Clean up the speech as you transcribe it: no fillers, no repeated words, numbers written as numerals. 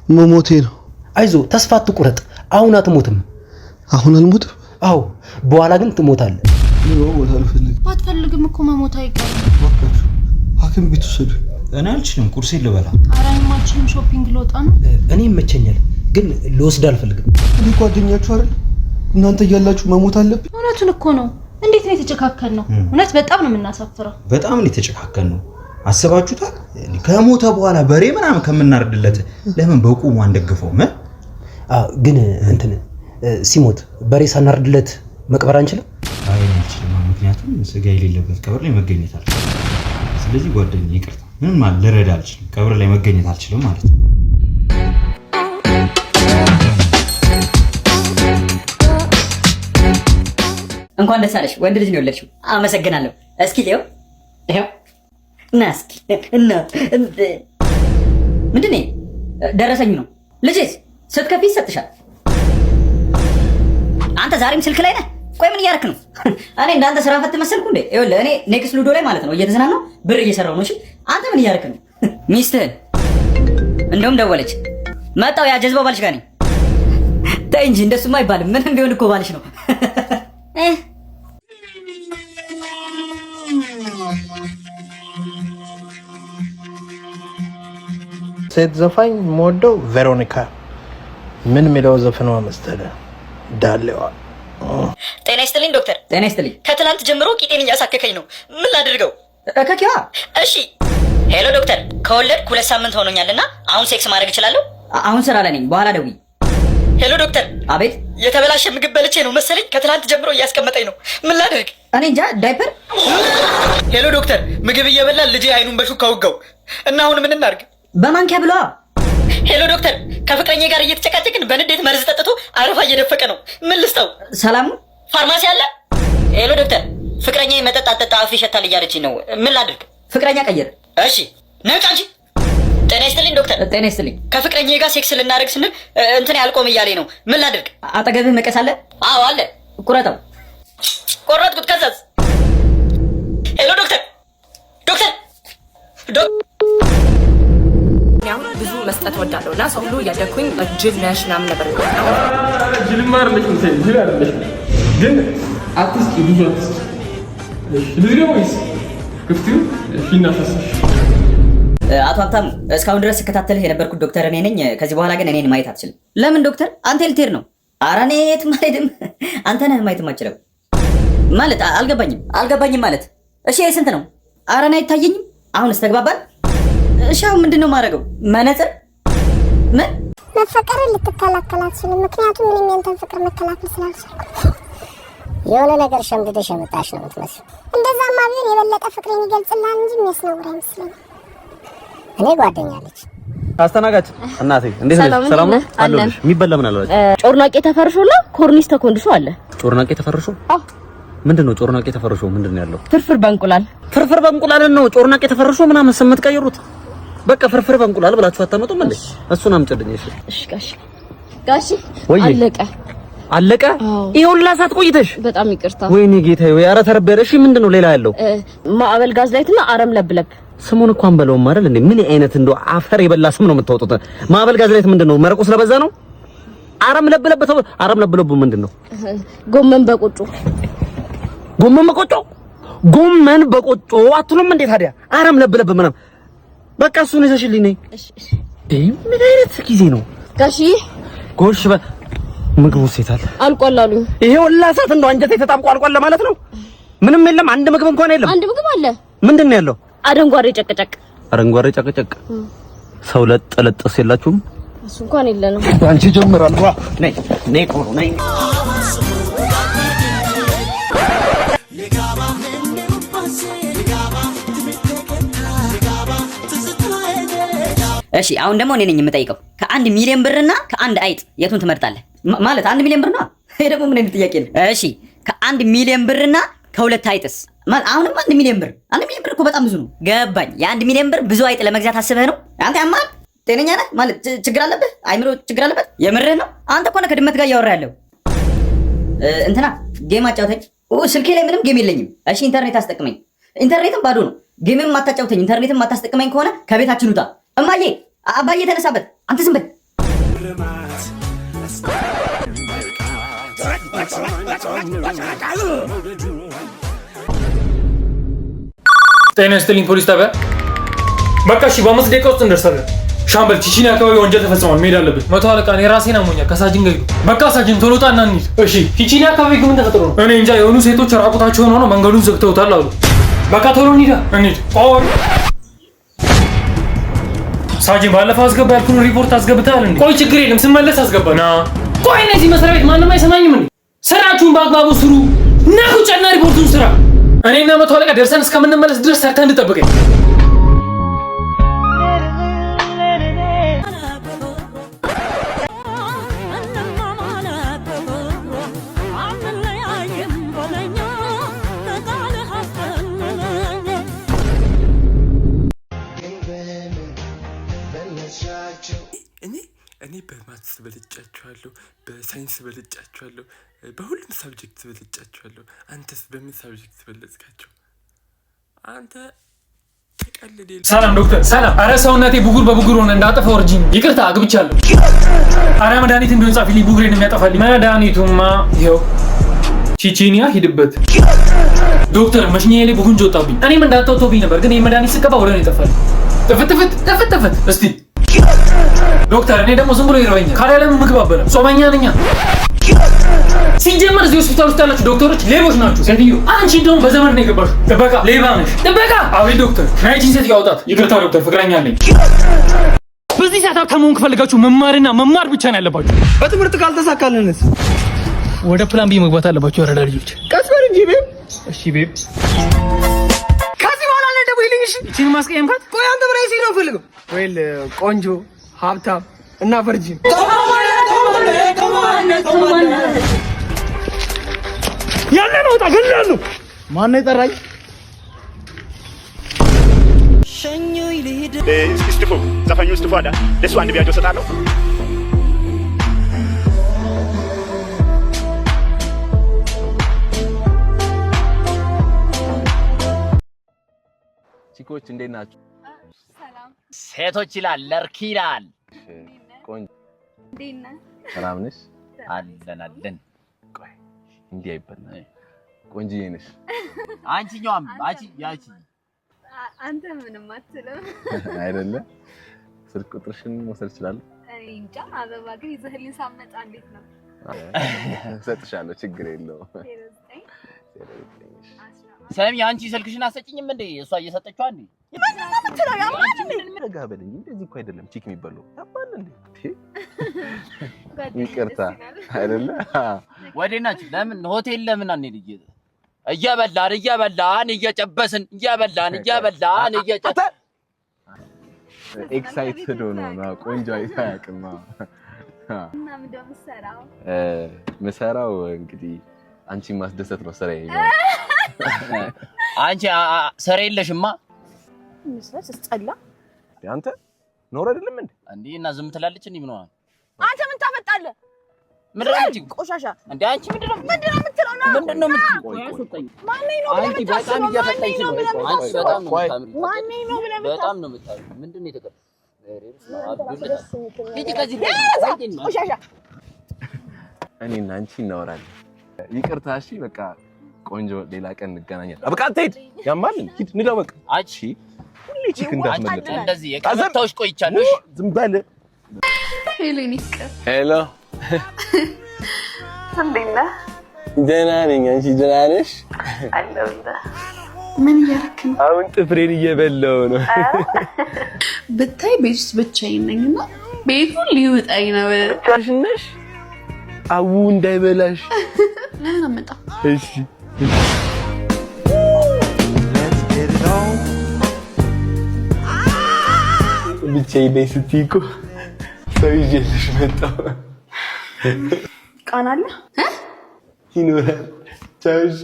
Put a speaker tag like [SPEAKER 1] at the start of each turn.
[SPEAKER 1] መሞቴ ነው።
[SPEAKER 2] አይዞ ተስፋ አትቁረጥ። አሁን አትሞትም።
[SPEAKER 1] አሁን አልሞትም?
[SPEAKER 2] አዎ፣ በኋላ ግን ትሞታለህ።
[SPEAKER 1] ሞት አልፈልግም።
[SPEAKER 3] ባትፈልግም እኮ መሞት አይቀርም።
[SPEAKER 1] እባካችሁ ሐኪም ቤት ውሰዱ።
[SPEAKER 4] እኔ አልችልም፣ ቁርሴን ልበላ።
[SPEAKER 3] ኧረ እኔም አልችልም፣ ሾፒንግ ልወጣ ነው።
[SPEAKER 2] እኔ ይመቸኛል፣ ግን ልወስድ አልፈልግም።
[SPEAKER 1] እኔ ጓደኛችሁ አይደል? እናንተ እያላችሁ መሞት አለብኝ?
[SPEAKER 3] እውነቱን እኮ ነው። እንዴት ነው የተጨካከል ነው? እውነት በጣም ነው የምናሳፍረው።
[SPEAKER 4] በጣም ነው የተጨካከል ነው። አስባችሁታል? ከሞተ በኋላ በሬ ምናምን ከምናርድለት ለምን በቁሙ አንደግፈውም?
[SPEAKER 2] ግን እንትን ሲሞት በሬ ሳናርድለት መቅበር አንችልም?
[SPEAKER 4] አይ አንችልም፣ ምክንያቱም ስጋ የሌለበት ቀብር ላይ መገኘት አልችልም። ስለዚህ ጓደኛዬ ይቅርታ፣ ምንም ማለት ልረዳ አልችልም፣ ቀብር ላይ መገኘት አልችልም ማለት ነው።
[SPEAKER 5] እንኳን ደስ አለሽ፣ ወንድ ልጅ ነው የወለድሽው። አመሰግናለሁ። እስኪ ሊዮ ይሄው እና እስኪ እና ምንድን ነው ደረሰኝ ነው ልጄስ ስትከፊ ይሰጥሻል። አንተ ዛሬም ስልክ ላይ ነህ? ቆይ ምን እያደረክ ነው? እኔ እንዳንተ ስራ ፈት መሰልኩ እንዴ? ይኸውልህ እኔ ኔክስት ሉዶ ላይ ማለት ነው እየተዝናናሁ ብር እየሰራሁ ነው። እሺ አንተ ምን እያደረክ ነው? ሚስትህን እንደውም ደወለች። መጣሁ ያ ጀዝባው ባልሽ ጋር ነኝ። ተይ እንጂ እንደሱማ አይባልም። ምንም ቢሆን እኮ ባልሽ ነው።
[SPEAKER 6] ሴት ዘፋኝ የምወደው ቬሮኒካ። ምን የሚለው ዘፈኗ መሰለህ? ዳሌዋ።
[SPEAKER 5] ጤና ይስጥልኝ ዶክተር። ጤና ይስጥልኝ። ከትናንት ጀምሮ ቂጤን እያሳከከኝ ነው። ምን ላድርገው? ከኪዋ። እሺ። ሄሎ ዶክተር፣ ከወለድኩ 2 ሳምንት ሆኖኛልና አሁን ሴክስ ማድረግ እችላለሁ? አሁን ስራ ላይ ነኝ፣ በኋላ ደውይ። ሄሎ ዶክተር። አቤት። የተበላሸ ምግብ በልቼ ነው መሰለኝ ከትናንት ጀምሮ እያስቀመጠኝ ነው። ምን ላድርግ? እኔ እንጃ። ዳይፐር። ሄሎ ዶክተር፣ ምግብ እየበላ ልጄ አይኑን በሹካ ወጋው እና አሁን ምን እናድርግ? በማንኪያ ብለዋ። ሄሎ ዶክተር፣ ከፍቅረኛ ጋር እየተጨቃጨቅን በንዴት መርዝ ጠጥቶ አረፋ እየደፈቀ ነው። ምን ልስጠው? ሰላሙ ፋርማሲ አለ? ሄሎ ዶክተር፣ ፍቅረኛ መጠጥ አጠጣ አፍ ይሸታል እያለችኝ ነው። ምን ላድርግ? ፍቅረኛ ቀይር። እሺ ነውጭ አንቺ። ጤና ይስጥልኝ ዶክተር። ጤና ይስጥልኝ። ከፍቅረኛ ጋር ሴክስ ልናደርግ ስንል እንትን ያልቆም እያለኝ ነው። ምን ላድርግ? አጠገብህ መቀስ አለ? አዎ አለ። ቁረጠው። ቆረጥኩት። ከዛስ? ሄሎ ዶክተር
[SPEAKER 7] ያው ብዙ መስጠት ወዳለሁ እና ሰው ሁሉ እያደኩኝ ጅል ነሽ ምናምን ነበር።
[SPEAKER 8] ጅልማ አይደለሽ እንትን ጅል አይደለሽ፣ ግን አትስቂ፣ ብዙ አትስቂ። ልጅ ነው ወይስ ክፍቲው ፊና ፈሰሽ?
[SPEAKER 5] አቶ ሀብታሙ እስካሁን ድረስ ስከታተልህ የነበርኩት ዶክተር እኔ ነኝ። ከዚህ በኋላ ግን እኔን ማየት አትችልም። ለምን ዶክተር? አንተ ልትሄድ ነው? ኧረ እኔ የትም አልሄድም። አንተ ነህ ማየት የማትችለው። ማለት አልገባኝም ማለት። እሺ ስንት ነው? ኧረ እኔ አይታየኝም። አሁንስ ተግባባን? እሺ አሁን ምንድነው የማደርገው? መነጽር? ምን
[SPEAKER 9] መፈቀርን ልትከላከል አትችልም። ምክንያቱም ምንም ያንተን ፍቅር መከላከል ስላልቻልኩ የሆነ ነገር ሸምድደሽ የመጣሽ ነው የምትመስለው። እንደዛማ ቢሆን የበለጠ ፍቅሬን ይገልጽልሃል እንጂ የሚያስነውር አይመስለኝም። እኔ ጓደኛ አለች።
[SPEAKER 10] አስተናጋጅ እናቴ እንዴት ነሽ? ሰላም ነው አለሽ? የሚበላ ምን አለ?
[SPEAKER 3] ጮርናቄ ተፈርሾላ ኮርኒስ ተኮንድሾ አለ።
[SPEAKER 10] ጮርናቄ ተፈርሾ? አዎ። ምንድነው ጮርናቄ ተፈርሾ? ምንድነው ያለው?
[SPEAKER 3] ፍርፍር በእንቁላል።
[SPEAKER 10] ፍርፍር በእንቁላል ነው ጮርናቄ ተፈርሾ ምናምን ስምት ቀይሩት። በቃ ፍርፍር በእንቁላል ብላችሁ አታመጡም እንዴ? እሱን አምጪልኝ። እሺ ጋሺ አለቀ። ይሄው ላሳት ቆይተሽ በጣም ይቅርታ። ወይኔ ጌታዬ፣ ወይ ኧረ ተረበረ። እሺ ምንድነው ሌላ ያለው?
[SPEAKER 3] ማዕበል ጋዝ ላይትና አረም ለብለብ።
[SPEAKER 10] ስሙን እንኳን በለውም አይደል እንዴ? ምን አይነት እንደው አፈር የበላ ስም ነው የምታወጡት? ማዕበል ጋዝ ላይት ምንድነው? መረቁ ስለበዛ ነው። አረም ለብለብ አረም ለብለብ ምንድነው?
[SPEAKER 3] ጎመን በቆጮ
[SPEAKER 10] ጎመን በቆጮ አትሉም እንዴ ታዲያ? አረም ለብለብ ምናምን በቃ እሱን ይዘሽልኝ ነይ። እሺ ምን አይነት ጊዜ ነው
[SPEAKER 3] ጋሺ?
[SPEAKER 10] ጎሽ ምግቡ ሴታል
[SPEAKER 3] አልቋል አሉኝ።
[SPEAKER 10] ይሄው ላሳት እንደው አንጀቴ ተጣብቆ አልቋል ማለት ነው። ምንም የለም። አንድ ምግብ እንኳን የለም።
[SPEAKER 3] አንድ ምግብ አለ።
[SPEAKER 10] ምንድን ነው ያለው?
[SPEAKER 3] አረንጓዴ ጨቅጨቅ።
[SPEAKER 10] ሰው ለጥለጥስ የላችሁም?
[SPEAKER 3] እሱ እንኳን የለንም።
[SPEAKER 10] አንቺ ጀምራለሁ። ነይ ቆሮ ነይ።
[SPEAKER 5] እሺ አሁን ደግሞ እኔ ነኝ የምጠይቀው። ከ1 ሚሊዮን ብርና ከአንድ አይጥ የቱን ትመርጣለህ? ማለት 1 ሚሊዮን ብር ነው። ይሄ ደግሞ ምን አይነት ጥያቄ ነው? እሺ ከ1 ሚሊዮን ብርና ከሁለት አይጥስ? ማለት አሁንም 1 ሚሊዮን ብር። 1 ሚሊዮን ብር እኮ በጣም ብዙ ነው። ገባኝ። የ1 ሚሊዮን ብር ብዙ አይጥ ለመግዛት አስበህ ነው? አንተ ያማል? ጤነኛ ነህ? ማለት ችግር አለብህ? አይምሮ ችግር አለበት? የምርህ ነው? አንተ እኮ ነህ ከድመት ጋር እያወራህ ያለው። እንትና ጌም አጫውተኝ። ስልኬ ላይ ምንም ጌም የለኝም። እሺ ኢንተርኔት አስጠቅመኝ። ኢንተርኔትም ባዶ ነው። ጌምም አታጫውተኝ። ኢንተርኔትም አታስጠቅመኝ ከሆነ ከቤታችን ውጣ። እማዬ አባዬ ተነሳበት። አንተ ዝም በል።
[SPEAKER 8] ጤና ይስጥልኝ ፖሊስ ጣቢያ። በቃ እሺ፣ በ5 ደቂቃ ውስጥ እንደርሳለን። ሻምበል ቺቺኒ አካባቢ ወንጀል ተፈጽሟል፣ መሄድ አለብን። መቶ አለቃ እኔ ራሴን አሞኛል፣ ከሳጅን ጋር ሂዱ። በቃ ሳጅን ቶሎ ጣና እንሂድ። እሺ። ቺቺኒ አካባቢ ግን ምን ተፈጥሮ ነው? እኔ እንጃ፣ የሆኑ ሴቶች ራቁታቸውን ሆነው መንገዱን ዘግተውታል አሉ። በቃ ቶሎ እንሂድ። ቆይ ሳጅን፣ ባለፈው አስገባ ያልኩን ሪፖርት አስገብተሃል እንዴ? ቆይ ችግር የለም ስመለስ አስገባና። ቆይ እነዚህ መስሪያ ቤት ማንም አይሰማኝም እንዴ? ስራችሁን በአግባቡ ስሩ። ናሁ ጨና ሪፖርቱን ስራ። እኔና መቶ አለቃ ደርሰን እስከምንመለስ ድረስ ሰርተህ እንድጠብቀኝ። እኔ በማትስ በልጫቸዋለሁ፣ በሳይንስ በልጫቸዋለሁ፣ በሁሉም ሳብጀክት በልጫቸዋለሁ። አንተስ በምን ሳብጀክት በለጽካቸው? አንተ ተቀልዴ። ሰላም ዶክተር። ሰላም። አረ ሰውነቴ ብጉር በብጉር ሆነ፣ እንዳጠፋ ወርጂኝ። ይቅርታ አግብቻለሁ። አረ መድኃኒት እንዲሆን ጻፊልኝ፣ ብጉሬን የሚያጠፋልኝ መድኃኒቱማ ይኸው። ቺቺኒያ ሂድበት። ዶክተር መሽኛዬ ላይ ቡጉንጅ ወጣብኝ። እኔም እንዳታውቶብኝ ነበር፣ ግን ይህ መድኃኒት ስቀባ ወደ እኔ ይጠፋል። ጥፍት እስቲ ዶክተር፣ እኔ ደግሞ ዝም ብሎ ይረበኛል። ካዲያ ለምን ምግብ አበላ? ጾመኛ ነኝ። ሲጀመር እዚህ ሆስፒታል ውስጥ ያላችሁ ዶክተሮች ሌቦች ናችሁ። ሴትዮ አንቺ እንደውም በዘመድ ነው የገባሽው። ጥበቃ ሌባ ነሽ። ጥበቃ አቤት ዶክተር፣ ናይቺን ሴት ያወጣት። ይቅርታ ዶክተር፣ ፍቅረኛ አለኝ። በዚህ ሰዓት ከመሆን ከፈልጋችሁ መማርና መማር ብቻ ነው ያለባችሁ።
[SPEAKER 1] በትምህርት ካልተሳካልንስ
[SPEAKER 8] ወደ ፕላን ቢ መግባት አለባችሁ። ያረዳ ልጆች
[SPEAKER 1] ቀስ በል እንጂ ቤብ።
[SPEAKER 8] እሺ ቤብ፣
[SPEAKER 1] ከዚህ በኋላ ነው ደውይልኝ። እሺ
[SPEAKER 8] እቺን ማስቀየምካት።
[SPEAKER 1] ቆይ አንተ ብራይ ሲል ነው ፈልገው ወይል ቆንጆ ሀብታም እና ቨርጂን
[SPEAKER 8] ያለ ነው ታገላሉ።
[SPEAKER 1] ማን ነው የጠራኝ?
[SPEAKER 11] ሸኞይ ልሂድ እስጥፎ ዘፋኙ እስጥፎ አለ። ለሱ አንድ ቢያጆ ሰጣለሁ።
[SPEAKER 12] ቺኮች እንዴት ናችሁ?
[SPEAKER 13] ሰላም።
[SPEAKER 12] ሴቶች ይላል ለርኪ ይላል። ቆንጆ
[SPEAKER 13] እንዴት ነህ?
[SPEAKER 12] ሰላም ነሽ? አለን። ቆይ እንዲህ አይበላ። ቆንጆዬ ነሽ። አንቺኛውም ያቺ
[SPEAKER 13] አንተ ምንም አትልም
[SPEAKER 12] አይደለ? ስልክ ቁጥርሽን መውሰድ እችላለሁ?
[SPEAKER 13] እንጃ። አበባ ግን ይዘህልኝ ሳመጣ እንዴት ነው?
[SPEAKER 12] እሰጥሻለሁ፣ ችግር የለውም።
[SPEAKER 14] ሰሚ አንቺ ስልክሽን አሰጭኝም እንዴ? እሷ እየሰጠችው አንዴ
[SPEAKER 12] ረጋ በል እንጂ እንደዚህ እኮ አይደለም ቺክ የሚበለው ያባል እንዴ? ይቅርታ አይደለ?
[SPEAKER 14] ወዴት ናችሁ? ለምን ሆቴል ለምን አንሄድ? እየበላን እየጨበስን እየበላን
[SPEAKER 12] ኤክሳይትድ ሆኖ ነው። ቆንጆ አይታያቅማ።
[SPEAKER 13] እና ምን እንደምሰራው
[SPEAKER 12] ምሰራው እንግዲህ አንቺን ማስደሰት ነው ስራዬ።
[SPEAKER 14] አንቺ ስራ የለሽማ።
[SPEAKER 13] ምንስ ጸላ
[SPEAKER 12] አንተ ኖር አይደለም እንዴ?
[SPEAKER 14] እንዴ እና ዝም ትላለች እንዴ? ምን ሆነ?
[SPEAKER 13] አንተ ምን ታፈጣለህ?
[SPEAKER 14] ምን ረጅ
[SPEAKER 13] ቆሻሻ
[SPEAKER 14] እንዴ? አንቺ ምንድነው
[SPEAKER 13] የምትለው?
[SPEAKER 14] ምንድነው የምትለው?
[SPEAKER 13] ማንኝ ነው
[SPEAKER 14] አንቺ በጣም እያፈጣች ነው። አንቺ በጣም ነው የምታምሪ።
[SPEAKER 13] ማንኝ ነው ብለህ
[SPEAKER 14] በጣም ነው የምታምሪ። ምንድነው የተቀበለ? ልጅ ከዚህ
[SPEAKER 13] ቆሻሻ።
[SPEAKER 12] እኔና አንቺ እናወራለን። ይቅርታ እሺ፣ በቃ ቆንጆ፣ ሌላ ቀን እንገናኛለን። በቃ አትሄድ፣ ያማል። ሂድ ንዳው። በቃ
[SPEAKER 14] አቺ
[SPEAKER 12] ሁሌ ቺክ እንዳትመለጥ
[SPEAKER 14] እንደዚህ የቀበታውሽ ቆይቻለሁ። እሺ
[SPEAKER 12] ዝም በል።
[SPEAKER 13] ሄሌኒክ
[SPEAKER 12] ሄሎ፣
[SPEAKER 13] እንዴት ነህ?
[SPEAKER 12] ደህና ነኝ። አንቺ ደህና ነሽ?
[SPEAKER 13] አለሁልህ። ምን እያደረክ ነው?
[SPEAKER 12] አሁን ጥፍሬን እየበላሁ ነው።
[SPEAKER 13] ብታይ ቤት ውስጥ ብቻዬን ነኝና ቤቱን ሊውጠኝ ነው።
[SPEAKER 12] ብቻሽ ነሽ? አው እንዳይበላሽ።
[SPEAKER 13] ለምን አመጣ?
[SPEAKER 12] እሺ ብቻዬን ነኝ ስትይ እኮ ሰው ይዤልሽ መጣሁ።
[SPEAKER 13] ቃና አለ
[SPEAKER 12] ይኖራል። ቻው። እሺ